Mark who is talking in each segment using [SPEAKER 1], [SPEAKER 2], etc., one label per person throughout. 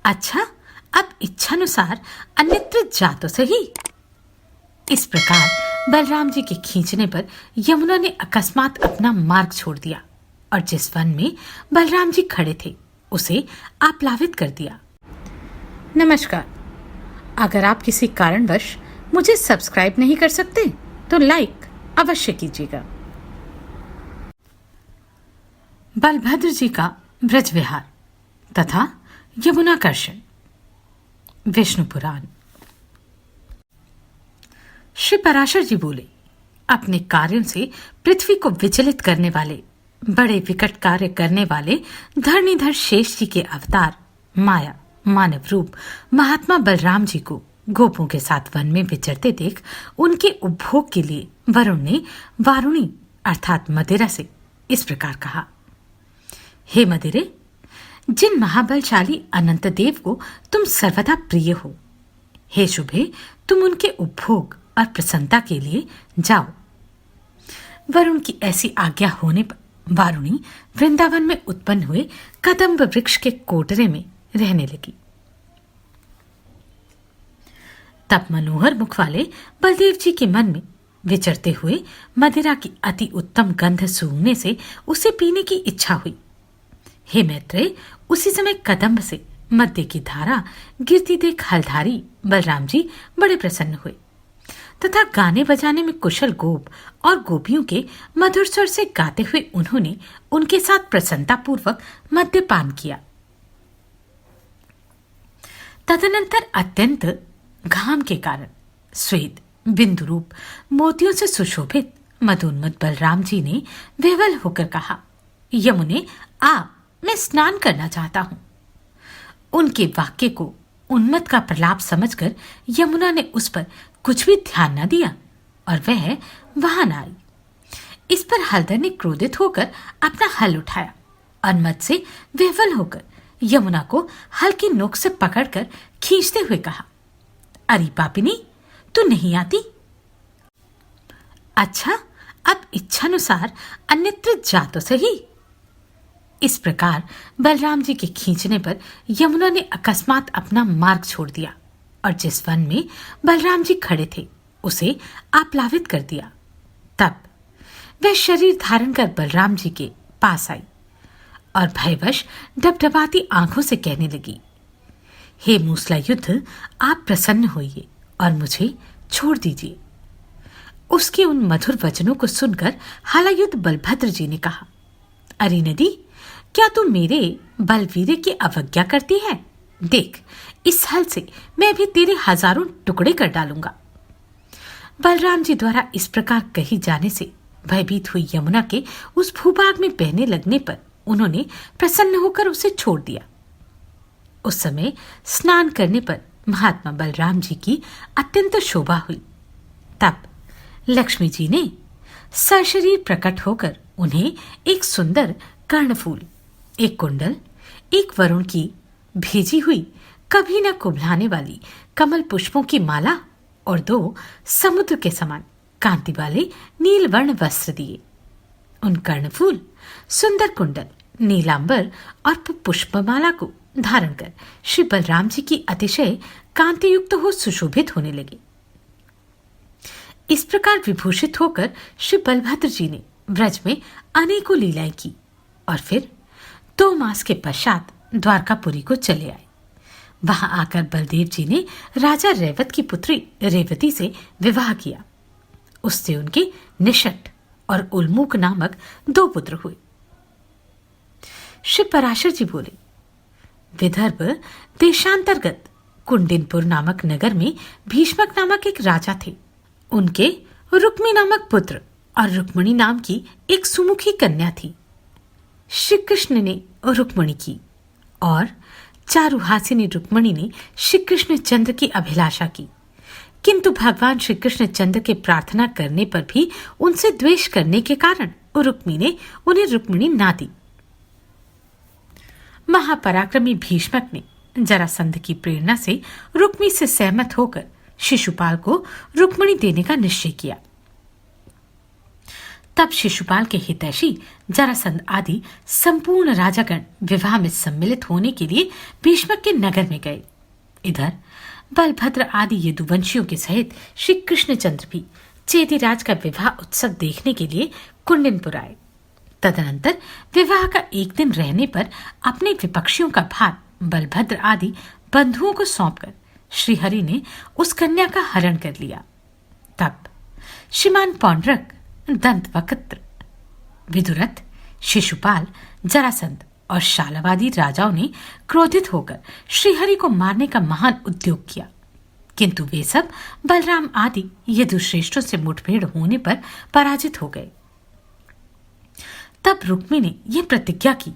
[SPEAKER 1] अच्छा, अब इच्छानुसार अन्यत्र जा तो सही। इस प्रकार बलराम जी के खींचने पर यमुना ने अकस्मात अपना मार्ग छोड़ दिया और जिस वन में बलराम जी खड़े थे उसे आप्लावित कर दिया। नमस्कार। अगर आप किसी कारणवश मुझे सब्सक्राइब नहीं कर सकते तो लाइक अवश्य कीजिएगा। बलभद्र जी का ब्रज विहार तथा यमुनाकर्षण। विष्णु पुराण। श्री पराशर जी बोले, अपने कार्यों से पृथ्वी को विचलित करने वाले, बड़े विकट कार्य करने वाले धरणीधर शेष जी के अवतार माया मानव रूप महात्मा बलराम जी को गोपों के साथ वन में विचरते देख उनके उपभोग के लिए वरुण ने वारुणी अर्थात मदिरा से इस प्रकार कहा, हे मदिरे, जिन महाबलशाली अनंत देव को तुम सर्वदा प्रिय हो, हे शुभे, तुम उनके उपभोग और प्रसन्नता के लिए जाओ। वरुण की ऐसी आज्ञा होने पर वारुणी वृंदावन में उत्पन्न हुए कदम्ब वृक्ष के कोटरे में रहने लगी। तब मनोहर मुख वाले बलदेव जी के मन में विचरते हुए मदिरा की अति उत्तम गंध सूंघने से उसे पीने की इच्छा हुई। हे मैत्रेय, उसी समय कदम्ब से मद्य की धारा गिरती देख हलधारी बलराम जी बड़े प्रसन्न हुए तथा गाने बजाने में कुशल गोप और गोपियों के मधुर स्वर से गाते हुए उन्होंने उनके साथ प्रसन्नतापूर्वक मद्यपान किया। तदनंतर अत्यंत घाम के कारण श्वेत बिंदु रूप मोतियों से सुशोभित मदोन्मत्त बलराम जी ने विह्वल होकर कहा, यमुने आ, मैं स्नान करना चाहता हूं। उनके वाक्य को उन्मत्त का प्रलाप समझकर यमुना ने उस पर कुछ भी ध्यान न दिया और वह वहां न आई। इस पर हलधर ने क्रोधित होकर अपना हल उठाया और मद से विह्वल होकर यमुना को हल्की नोक से पकड़कर खींचते हुए कहा, अरे पापिनी, तू नहीं आती? अच्छा, अब इच्छानुसार अन्यत्र जा तो सही। इस प्रकार बलराम जी के खींचने पर यमुना ने अकस्मात अपना मार्ग छोड़ दिया और जिस वन में बलराम जी खड़े थे उसे आप्लावित कर दिया। तब वह शरीर धारण कर बलराम जी के पास आई और भयवश डबडबाती आंखों से कहने लगी, हे मूसला युद्ध, आप प्रसन्न होइए और मुझे छोड़ दीजिए। उसके उन मधुर वचनों को सुनकर हलायुद्ध बलभद्र जी ने कहा, अरे नदी, क्या तू मेरे बलवीर की अवज्ञा करती है? देख, इस हल से मैं भी तेरे हजारों टुकड़े कर डालूंगा। बलराम जी द्वारा इस प्रकार कही जाने से भयभीत हुई यमुना के उस भूभाग में बहने लगने पर उन्होंने प्रसन्न होकर उसे छोड़ दिया। उस समय स्नान करने पर महात्मा बलराम जी की अत्यंत शोभा हुई। तब लक्ष्मी जी ने सशरीर प्रकट होकर उन्हें एक सुंदर कर्णफूल, एक कुंडल, एक वरुण की भेजी हुई कभी न कुबलाने वाली कमल पुष्पों की माला और 2 समुद्र के समान कांति वाले नीलवर्ण वस्त्र दिए। उन कर्णफूल, सुंदर कुंडल, नीलांबर और पुष्पमाला को धारण कर श्री बलराम जी की अतिशय कांति युक्त हो सुशोभित होने लगे। इस प्रकार विभूषित होकर श्री बलभद्र जी ने ब्रज में अनेकों लीलाएं की और फिर 2 मास के पश्चात द्वारकापुरी को चले आए। वहां आकर बलदेव जी ने राजा रेवत की पुत्री रेवती से विवाह किया। उससे उनके निषट और उल्मूक नामक 2 पुत्र हुए। श्री पराशर जी बोले, विदर्भ देशांतर्गत कुंडिनपुर नामक नगर में भीष्मक नामक एक राजा थे। उनके रुक्मी नामक पुत्र और रुक्मणी नाम की एक सुमुखी कन्या थी। श्री कृष्ण ने रुक्मणी की और चारुहासिनी रुक्मणी ने श्री कृष्ण चंद्र की अभिलाषा की, किंतु भगवान श्री कृष्ण चंद्र के प्रार्थना करने पर भी उनसे द्वेष करने के कारण रुक्मी ने उन्हें रुक्मणी ना दी। महापराक्रमी भीष्मक ने जरासंध की प्रेरणा से रुक्मी से सहमत होकर शिशुपाल को रुक्मणी देने का निश्चय किया। तब शिशुपाल के हितैषी जरासंध आदि संपूर्ण राजागण विवाह में सम्मिलित होने के लिए भीष्मक के नगर में गए। इधर बलभद्र आदि यदुवंशियों के सहित श्री कृष्णचंद्र भी चेदीराज का विवाह उत्सव देखने के लिए कुंडिनपुर आए। तदनंतर विवाह का एक दिन रहने पर अपने विपक्षियों का भार बलभद्र आदि बंधुओं को सौंपकर श्रीहरि ने उस कन्या का हरण कर लिया। तब श्रीमान पौंड्रक, दंतवक्त्र, विदुरथ, शिशुपाल, जरासंध और शालवादी राजाओं ने क्रोधित होकर श्रीहरि को मारने का महान उद्योग किया, किंतु वे सब बलराम आदि यदुश्रेष्ठों से मुठभेड़ होने पर पराजित हो गए। तब रुक्मी ने यह प्रतिज्ञा की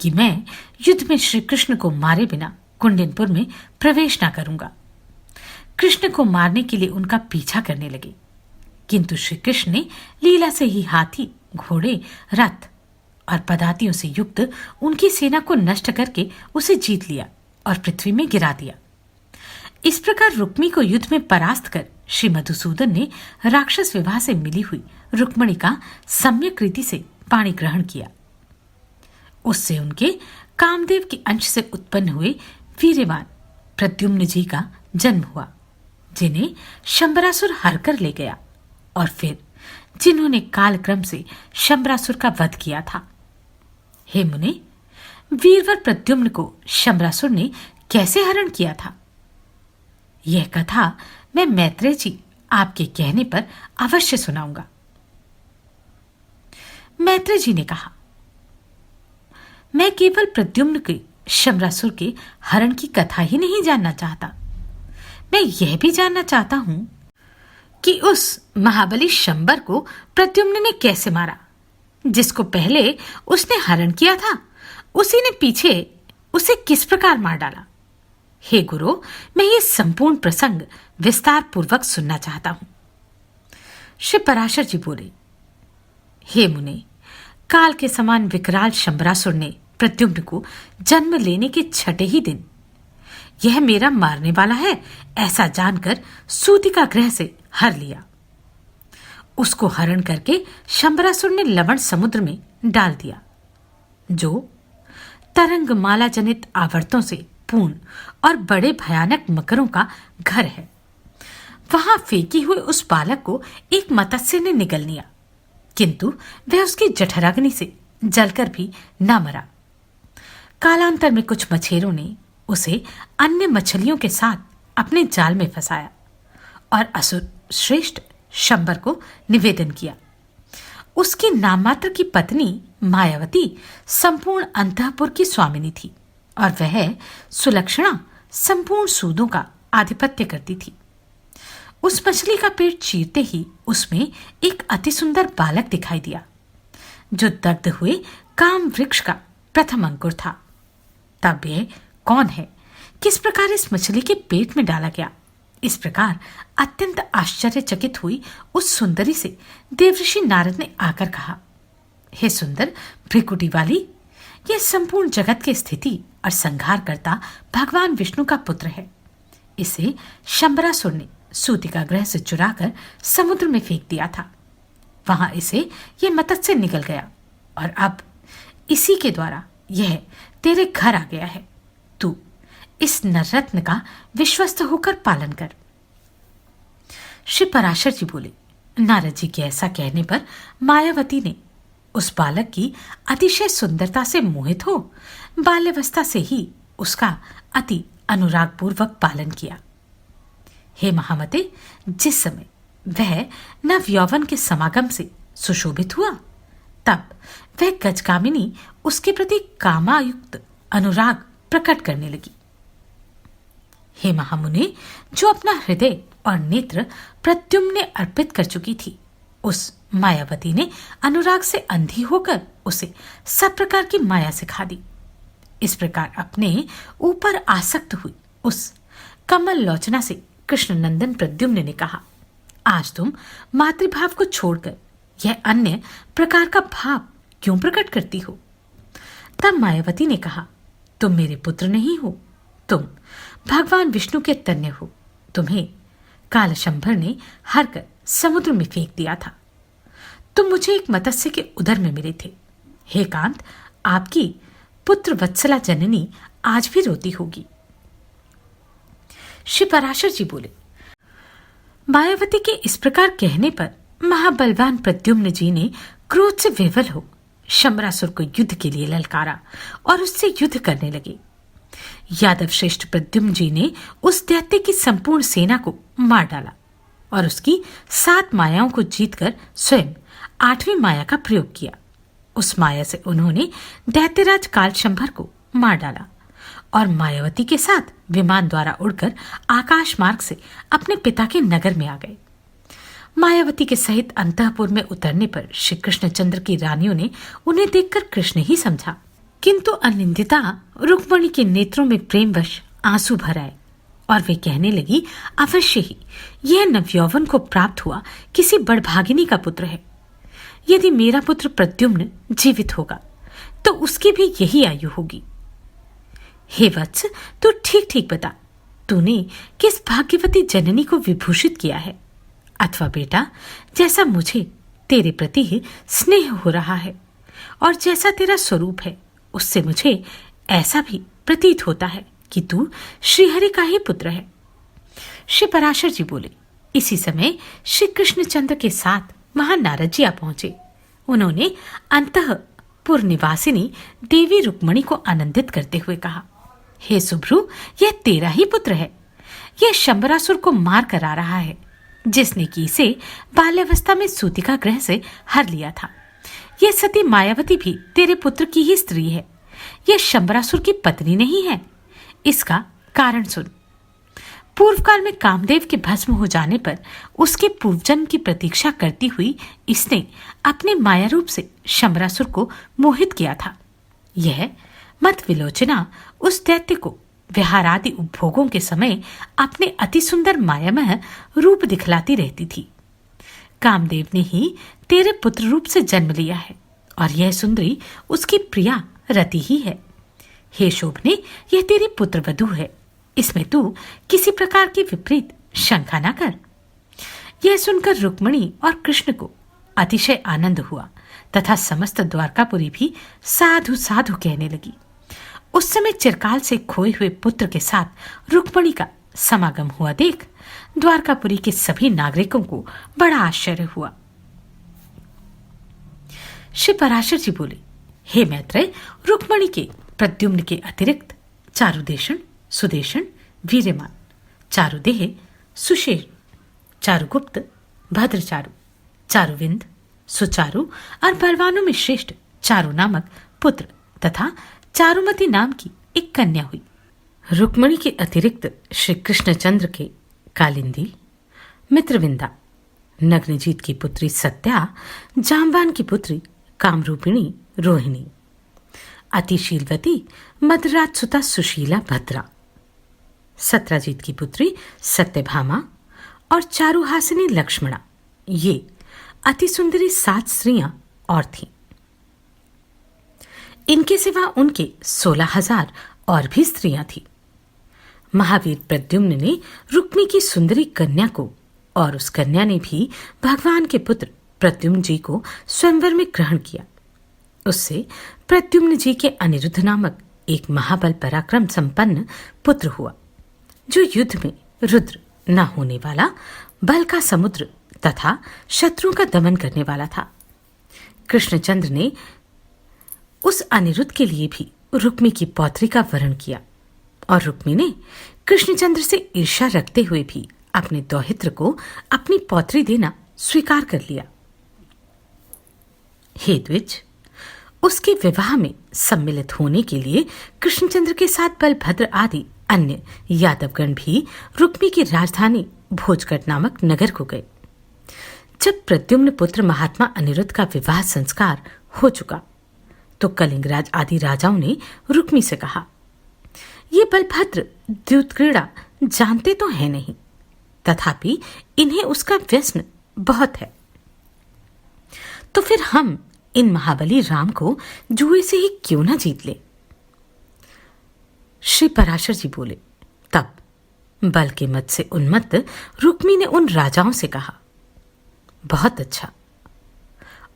[SPEAKER 1] कि मैं युद्ध में श्री कृष्ण को मारे बिना कुंडिनपुर में प्रवेश न करूंगा। कृष्ण को मारने के लिए उनका पीछा करने लगे, किंतु श्री कृष्ण ने लीला से ही हाथी, घोड़े, रथ और पदातियों से युक्त उनकी सेना को नष्ट करके उसे जीत लिया और पृथ्वी में गिरा दिया। इस प्रकार रुक्मी को युद्ध में परास्त कर श्री मधुसूदन ने राक्षस विवाह से मिली हुई रुक्मणी का सम्यक रीति से पाणी ग्रहण किया। उससे उनके कामदेव के अंश से उत्पन्न हुए वीर्यवान प्रद्युम्न जी का जन्म हुआ, जिन्हें शंबरासुर हर कर ले गया और फिर जिन्होंने कालक्रम से शंबरासुर का वध किया था। हे मुने, वीरवर प्रद्युम्न को शंबरासुर ने कैसे हरण किया था, यह कथा मैं मैत्रेय जी आपके कहने पर अवश्य सुनाऊंगा। मैत्रेय जी ने कहा, मैं केवल प्रद्युम्न के शंबरासुर के हरण की कथा ही नहीं जानना चाहता, मैं यह भी जानना चाहता हूं कि उस महाबली शंबर को प्रद्युम्न ने कैसे मारा। जिसको पहले उसने हरण किया था, उसी ने पीछे उसे किस प्रकार मार डाला। हे गुरु, मैं ये संपूर्ण प्रसंग विस्तार पूर्वक सुनना चाहता हूं। श्री पराशर जी बोले, हे मुने, काल के समान विकराल शंबरासुर ने प्रद्युम्न को जन्म लेने के छठे ही दिन यह मेरा मारने वाला है ऐसा जानकर सूतिका ग्रह से हर लिया। उसको हरण करके शंबरासुर ने लवण समुद्र में डाल दिया, जो तरंग माला जनित आवर्तों से पूर्ण और बड़े भयानक मकरों का घर है। वहां फेंकी हुए उस बालक को एक मत्स्य ने निगल लिया, किंतु वह उसकी जठराग्नि से जलकर भी न मरा। कालांतर में कुछ मछेरों ने उसे अन्य मछलियों के साथ अपने जाल में फंसाया और असुर श्रेष्ठ शंबर को निवेदन किया। उसकी नाममात्र की पत्नी मायावती संपूर्ण अंतःपुर की स्वामिनी थी और वह सुलक्षणा संपूर्ण सूदों का आधिपत्य करती थी। उस मछली का पेट चीरते ही उसमें एक अति सुंदर बालक दिखाई दिया, जो दग्ध हुए काम वृक्ष का प्रथम अंकुर था। तब यह कौन है, किस प्रकार इस मछली के पेट में डाला गया, इस प्रकार अत्यंत आश्चर्यचकित हुई उस सुंदरी से देवऋषि नारद ने आकर कहा, हे सुंदर भ्रिकुटी वाली, यह संपूर्ण जगत की स्थिति और संहार करता भगवान विष्णु का पुत्र है। इसे शंबरासुर ने सूतिका ग्रह से चुराकर समुद्र में फेंक दिया था। वहां इसे यह मत्स्य निगल गया और अब इसी के द्वारा यह तेरे घर आ गया है। तू इस नररत्न का विश्वस्त होकर पालन कर। श्री पराशर जी बोले, नारद जी के ऐसा कहने पर मायावती ने उस बालक की अतिशय सुंदरता से मोहित हो बाल्यावस्था से ही उसका अति अनुरागपूर्वक पालन किया। हे महामते, जिस समय वह नव यौवन के समागम से सुशोभित हुआ, तब वह गजकामिनी उसके प्रति कामायुक्त अनुराग प्रकट करने लगी। हे महामुने, जो अपना हृदय और नेत्र प्रद्युम्न ने अर्पित कर चुकी थी, उस मायावती ने अनुराग से अंधी होकर उसे सब प्रकार की माया सिखा दी। इस प्रकार अपने ऊपर आसक्त हुई उस कमल लोचना से कृष्णनंदन प्रद्युम्न ने कहा, आज तुम मातृभाव को छोड़कर यह अन्य प्रकार का भाव क्यों प्रकट करती हो? तब मायावती ने कहा, तुम मेरे पुत्र नहीं हो, तुम भगवान विष्णु के तन्य हो। तुम्हें कालशंभर ने हर कर समुद्र में फेंक दिया था। तुम मुझे एक मत्स्य के उदर में मिले थे। हे कांत, आपकी पुत्र वत्सला जननी आज भी रोती होगी। श्री पराशर जी बोले, मायावती के इस प्रकार कहने पर महाबलवान प्रद्युम्न जी ने क्रोध से विवल हो शंबरासुर को युद्ध के लिए ललकारा और उससे युद्ध करने लगे। यादव श्रेष्ठ प्रद्युम्न जी ने उस दैत्य की संपूर्ण सेना को मार डाला और उसकी 7 मायाओं को जीतकर स्वयं 8वीं माया का प्रयोग किया। उस माया से उन्होंने दैत्यराज कालशंभर को मार डाला और मायावती के साथ विमान द्वारा उड़कर आकाश मार्ग से अपने पिता के नगर में आ गए। मायावती के सहित अंतःपुर में उतरने पर श्री कृष्णचंद्र की रानियों ने उन्हें देखकर कृष्ण ही समझा, किंतु अनिंदिता रुक्मणी के नेत्रों में प्रेमवश आंसू भर आए और वे कहने लगी, अवश्य ही यह नवयौवन को प्राप्त हुआ किसी बड़भागिनी का पुत्र है। यदि मेरा पुत्र प्रद्युम्न जीवित होगा तो उसकी भी यही आयु होगी। हे वत्स, तू ठीक ठीक बता, तूने किस भाग्यवती जननी को विभूषित किया है? अथवा बेटा, जैसा मुझे तेरे प्रति ही स्नेह हो रहा है और जैसा तेरा स्वरूप है, उससे मुझे ऐसा भी प्रतीत होता है कि तू श्रीहरि का ही पुत्र है। श्री पराशर जी बोले, इसी समय श्री कृष्णचंद्र के साथ वहां नारद जी आ पहुंचे। उन्होंने अंतःपुर निवासिनी देवी रुक्मणी को आनंदित करते हुए कहा, हे सुभ्रु, यह तेरा ही पुत्र है। यह शंबरासुर को मार कर आ रहा है, जिसने कि इसे बाल्यावस्था में सूतिका ग्रह से हर लिया था। यह सती मायावती भी तेरे पुत्र की ही स्त्री है। यह शंबरासुर की पत्नी नहीं है। इसका कारण सुन। पूर्व काल में कामदेव के भस्म हो जाने पर उसके पूर्वजन्म की प्रतीक्षा करती हुई इसने अपने माया रूप से शंबरासुर को मोहित किया था। यह मत विलोचना उस दैत्य को विहारादि उपभोगों के समय अपने अति सुंदर मायामय रूप दिखलाती रहती थी। कामदेव ने ही तेरे पुत्र रूप से जन्म लिया है और यह सुंदरी उसकी प्रिया रति ही है। हे शोभने, यह तेरी पुत्र वधू है। इसमें तू किसी प्रकार की विपरीत शंका न कर। यह सुनकर रुक्मणी और कृष्ण को अतिशय आनंद हुआ तथा समस्त द्वारकापुरी भी साधु साधु कहने लगी। उस समय चिरकाल से खोए हुए पुत्र के साथ रुक्मणी का समागम हुआ देख द्वारकापुरी के सभी नागरिकों को बड़ा आश्चर्य हुआ। श्री पराशर जी बोले, हे मैत्रेय, रुक्मणी के प्रद्युम्न के अतिरिक्त चारुदेशन, सुदेशन, वीर्यमान, चारुदेह, सुशेर, चारुगुप्त, भद्रचारु, चारुविंद, सुचारु और बलवानों में श्रेष्ठ चारु नामक पुत्र तथा चारुमती नाम की एक कन्या हुई। रुक्मणी के अतिरिक्त श्री कृष्णचंद्र के कालिंदी, मित्रविंदा, नग्नजीत की पुत्री सत्या, जाम्बान की पुत्री कामरूपिणी रोहिणी, अतिशीलवती मदराज सुता सुशीला भद्रा, सत्राजीत की पुत्री सत्यभामा और चारुहासिनी लक्ष्मणा, ये अति सुंदरी 7 स्त्रियां और थीं। इनके सिवा उनके 16,000 और भी स्त्रियां थीं। महावीर प्रद्युम्न ने रुक्मी की सुंदरी कन्या को और उस कन्या ने भी भगवान के पुत्र प्रद्युम्न जी को स्वयंवर में ग्रहण किया। उससे प्रद्युम्न जी के अनिरुद्ध नामक एक महाबल पराक्रम संपन्न पुत्र हुआ, जो युद्ध में रुद्र न होने वाला बल का समुद्र तथा शत्रुओं का दमन करने वाला था। कृष्णचंद्र ने उस अनिरुद्ध के लिए भी रुक्मी की पौत्री का वरण किया और रुक्मी ने कृष्णचंद्र से ईर्ष्या रखते हुए भी अपने दौहित्र को अपनी पौत्री देना स्वीकार कर लिया। हे द्विज, उसके विवाह में सम्मिलित होने के लिए कृष्णचंद्र के साथ बलभद्र आदि अन्य यादवगण भी रुक्मी की राजधानी भोजगढ़ नामक नगर को गए। जब प्रद्युम्न पुत्र महात्मा अनिरुद्ध का विवाह संस्कार हो चुका तो कलिंगराज आदि राजाओं ने रुक्मी से कहा, ये बलभद्र द्यूत क्रीड़ा जानते तो है नहीं, तथापि इन्हें उसका व्यसन बहुत है, तो फिर हम इन महाबली राम को जुए से ही क्यों न जीत ले। श्री पराशर जी बोले, तब बल के मत से उन्मत्त रुक्मी ने उन राजाओं से कहा, बहुत अच्छा,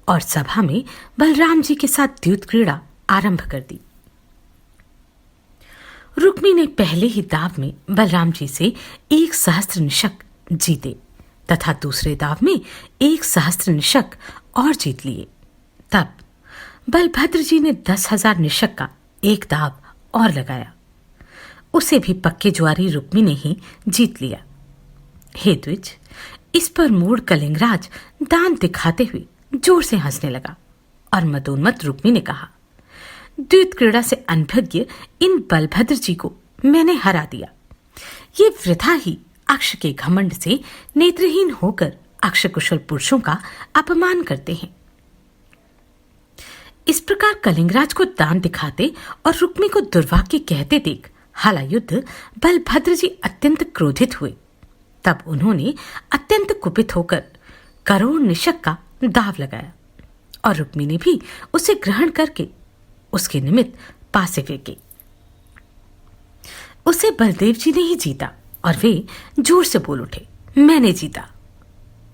[SPEAKER 1] और सभा में बलराम जी के साथ द्यूत क्रीड़ा आरंभ कर दी। रुक्मी ने पहले ही दाव में बलराम जी से 1 सहस्त्र निशक जीते तथा दूसरे दाव में 1 सहस्त्र निशक और जीत लिए। तब बलभद्र जी ने 10,000 निशक का एक दाव और लगाया। उसे भी पक्के जुआरी रुक्मी ने ही जीत लिया। हे द्विज, इस पर मूढ़ कलिंगराज दांत दिखाते हुए जोर से हंसने लगा और मदोन्मत्त रुक्मी ने कहा, द्यूत क्रीड़ा से अनभिज्ञ इन बलभद्र जी को मैंने हरा दिया। ये वृथा ही अक्ष के घमंड से नेत्रहीन होकर अक्ष कुशल पुरुषों का अपमान करते हैं। इस प्रकार कलिंगराज को दांत दिखाते और रुक्मी को दुर्वाक्य कहते देख हलायुद्ध बलभद्र जी अत्यंत क्रोधित हुए। तब उन्होंने अत्यंत कुपित होकर करोड़ निशक का दाव लगाया और रुक्मी ने भी उसे ग्रहण करके उसके निमित्त पासे फेंके। उसे बलदेव जी ने ही जीता और वे जोर से बोल उठे, मैंने जीता।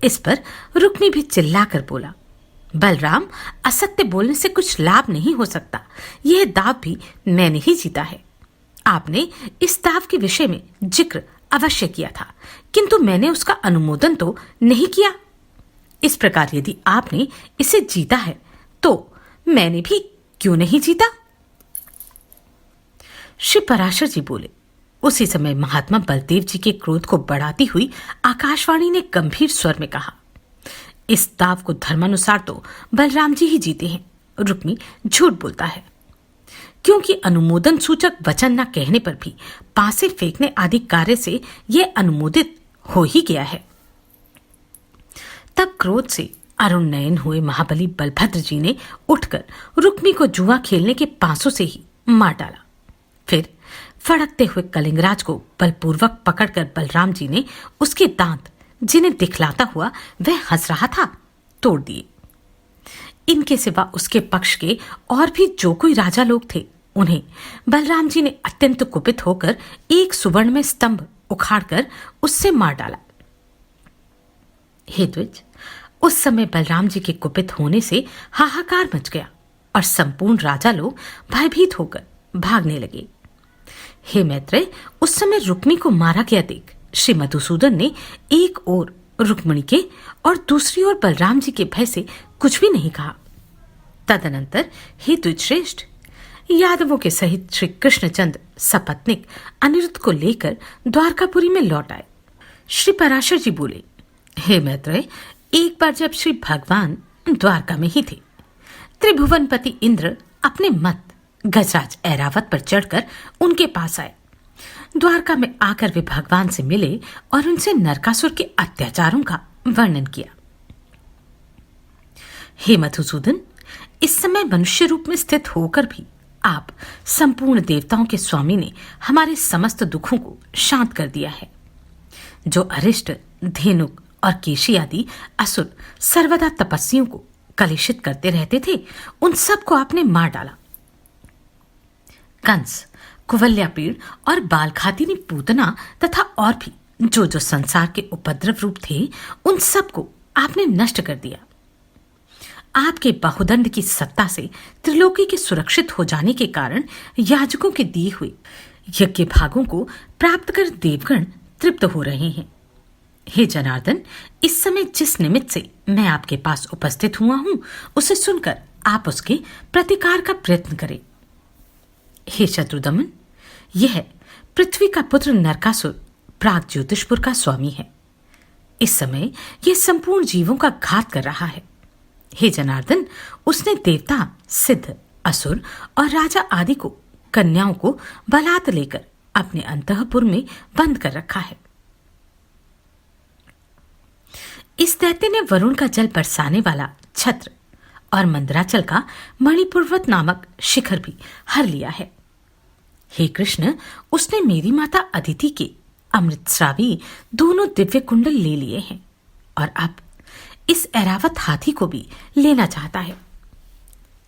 [SPEAKER 1] इस पर रुक्मी भी चिल्लाकर बोला, बलराम, असत्य बोलने से कुछ लाभ नहीं हो सकता। यह दाव भी मैंने ही जीता है। आपने इस दाव के विषय में जिक्र अवश्य किया था, किंतु मैंने उसका अनुमोदन तो नहीं किया। इस प्रकार यदि आपने इसे जीता है तो मैंने भी क्यों नहीं जीता? श्री पराशर जी बोले। उसी समय महात्मा बलदेव जी के क्रोध को बढ़ाती हुई आकाशवाणी ने गंभीर स्वर में कहा, इस दाव को धर्मानुसार तो बलराम जी ही जीते हैं। रुक्मी झूठ बोलता है, क्योंकि अनुमोदन सूचक वचन न कहने पर भी पासे फेंकने आदि कार्य से यह अनुमोदित हो ही गया है। तब क्रोध से अरुण नयन हुए महाबली बलभद्र जी ने उठकर रुक्मी को जुआ खेलने के पांसों से ही मार डाला। फिर फड़कते हुए कलिंगराज को बलपूर्वक पकड़कर बलराम जी ने उसके दांत, जिन्हें दिखलाता हुआ वह हंस रहा था, तोड़ दिए। इनके सिवा उसके पक्ष के और भी जो कोई राजा लोग थे, उन्हें बलराम जी ने अत्यंत कुपित होकर एक सुवर्ण में स्तंभ उखाड़कर उससे मार डाला। हे द्विज, उस समय बलराम जी के कुपित होने से हाहाकार मच गया और संपूर्ण राजा लोग भयभीत होकर भागने लगे। हे मैत्रेय, उस समय रुक्मी को मारा गया देख श्री मधुसूदन ने एक ओर रुक्मिणी के और दूसरी ओर बलराम जी के भय से कुछ भी नहीं कहा। तदनंतर हे द्विजश्रेष्ठ, यादवों के सहित श्री कृष्णचंद्र सपत्निक अनिरुद्ध को लेकर द्वारकापुरी में लौट आए। श्री पराशर जी बोले, हे मैत्रेय, एक बार जब श्री भगवान द्वारका में ही थे, त्रिभुवनपति इंद्र अपने मत गजराज ऐरावत पर चढ़कर उनके पास आए। द्वारका में आकर वे भगवान से मिले और उनसे नरकासुर के अत्याचारों का वर्णन किया। हे मधुसूदन, इस समय मनुष्य रूप में स्थित होकर भी आप संपूर्ण देवताओं के स्वामी ने हमारे समस्त दुखों को शांत कर दिया है। जो अरिष्ट, धेनुक और केशी आदि असुर सर्वदा तपस्वियों को कलुषित करते रहते थे, उन सबको आपने मार डाला। कंस, कुवल्यापीड़ और बालखातिनी पूतना तथा और भी जो जो संसार के उपद्रव रूप थे, उन सबको आपने नष्ट कर दिया। आपके बाहुदंड की सत्ता से त्रिलोकी के सुरक्षित हो जाने के कारण याजकों के दिए हुए यज्ञ भागों को प्राप्त कर देवगण तृप्त हो रहे हैं। हे जनार्दन, इस समय जिस निमित्त से मैं आपके पास उपस्थित हुआ हूं, उसे सुनकर आप उसके प्रतिकार का प्रयत्न करें। हे शत्रुदमन, यह पृथ्वी का पुत्र नरकासुर प्राग ज्योतिषपुर का स्वामी है। इस समय यह संपूर्ण जीवों का घात कर रहा है। हे जनार्दन, उसने देवता, सिद्ध, असुर और राजा आदि को, कन्याओं को बलात् लेकर अपने अंतःपुर में बंद कर रखा है। इस दैत्य ने वरुण का जल बरसाने वाला छत्र और मंदराचल का मणिपर्वत नामक शिखर भी हर लिया है। हे कृष्ण, उसने मेरी माता अदिति के अमृतस्रावी दोनों दिव्य कुंडल ले लिए हैं और अब इस ऐरावत हाथी को भी लेना चाहता है।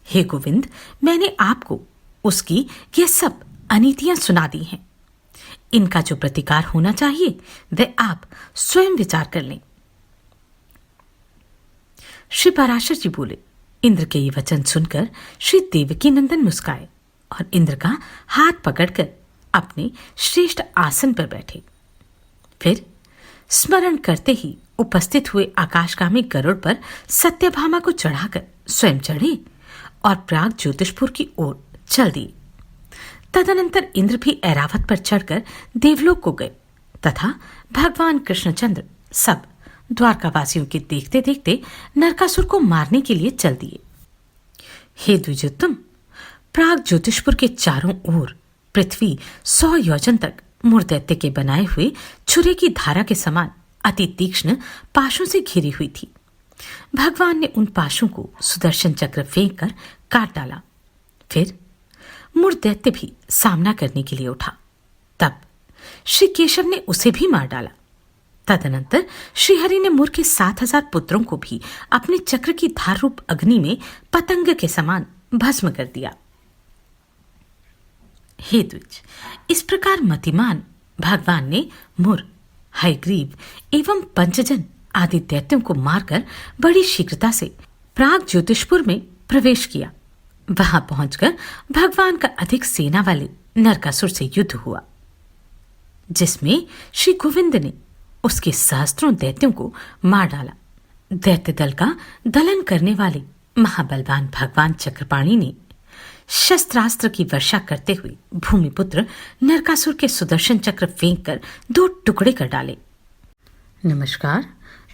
[SPEAKER 1] हे गोविंद, मैंने आपको उसकी ये सब अनीतियां सुना दी हैं। इनका जो प्रतिकार होना चाहिए वह आप स्वयं विचार कर लें। श्री पराशर जी बोले, इंद्र के ये वचन सुनकर श्री देवकी नंदन मुस्काए और इंद्र का हाथ पकड़कर अपने श्रेष्ठ आसन पर बैठे। फिर स्मरण करते ही उपस्थित हुए आकाशगामी गरुड़ पर सत्यभामा को चढ़ाकर स्वयं चढ़े और प्राग ज्योतिषपुर की ओर चल दिए। तदनंतर इंद्र भी ऐरावत पर चढ़कर देवलोक को गए तथा भगवान कृष्णचंद्र सब द्वारकावासियों के देखते देखते नरकासुर को मारने के लिए चल दिए। हे द्विजोत्तम, प्राग ज्योतिषपुर के चारों ओर पृथ्वी 100 योजन तक मूर्दैत्य के बनाए हुए छुरे की धारा के समान अति तीक्ष्ण पाशों से घिरी हुई थी। भगवान ने उन पाशों को सुदर्शन चक्र फेंक कर काट डाला। फिर मूर्दैत्य भी सामना करने के लिए उठा। तब श्री केशव ने उसे भी मार डाला। तदनंतर श्रीहरि ने मुर के 7000 पुत्रों को भी अपने चक्र की धार रूप अग्नि में पतंग के समान भस्म कर दिया। हे द्विज, इस प्रकार मतिमान भगवान ने मुर, हयग्रीव एवं पंचजन आदि दैत्यों को मारकर बड़ी शीघ्रता से प्राग ज्योतिषपुर में प्रवेश किया। वहां पहुंचकर भगवान का अधिक सेना वाले नरकासुर से युद्ध हुआ, जिसमें श्री गोविंद ने उसके सहस्त्रों दैत्यों को मार डाला। दैत्य दल का दलन करने वाले महाबलवान भगवान चक्रपाणी ने शस्त्रास्त्र की वर्षा करते हुए भूमिपुत्र नरकासुर के सुदर्शन चक्र फेंक कर 2 टुकड़े कर डाले। नमस्कार,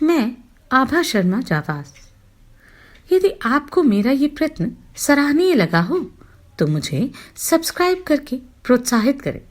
[SPEAKER 1] मैं आभा शर्मा जावास। यदि आपको मेरा ये प्रयत्न सराहनीय लगा हो तो मुझे सब्सक्राइब करके प्रोत्साहित करें।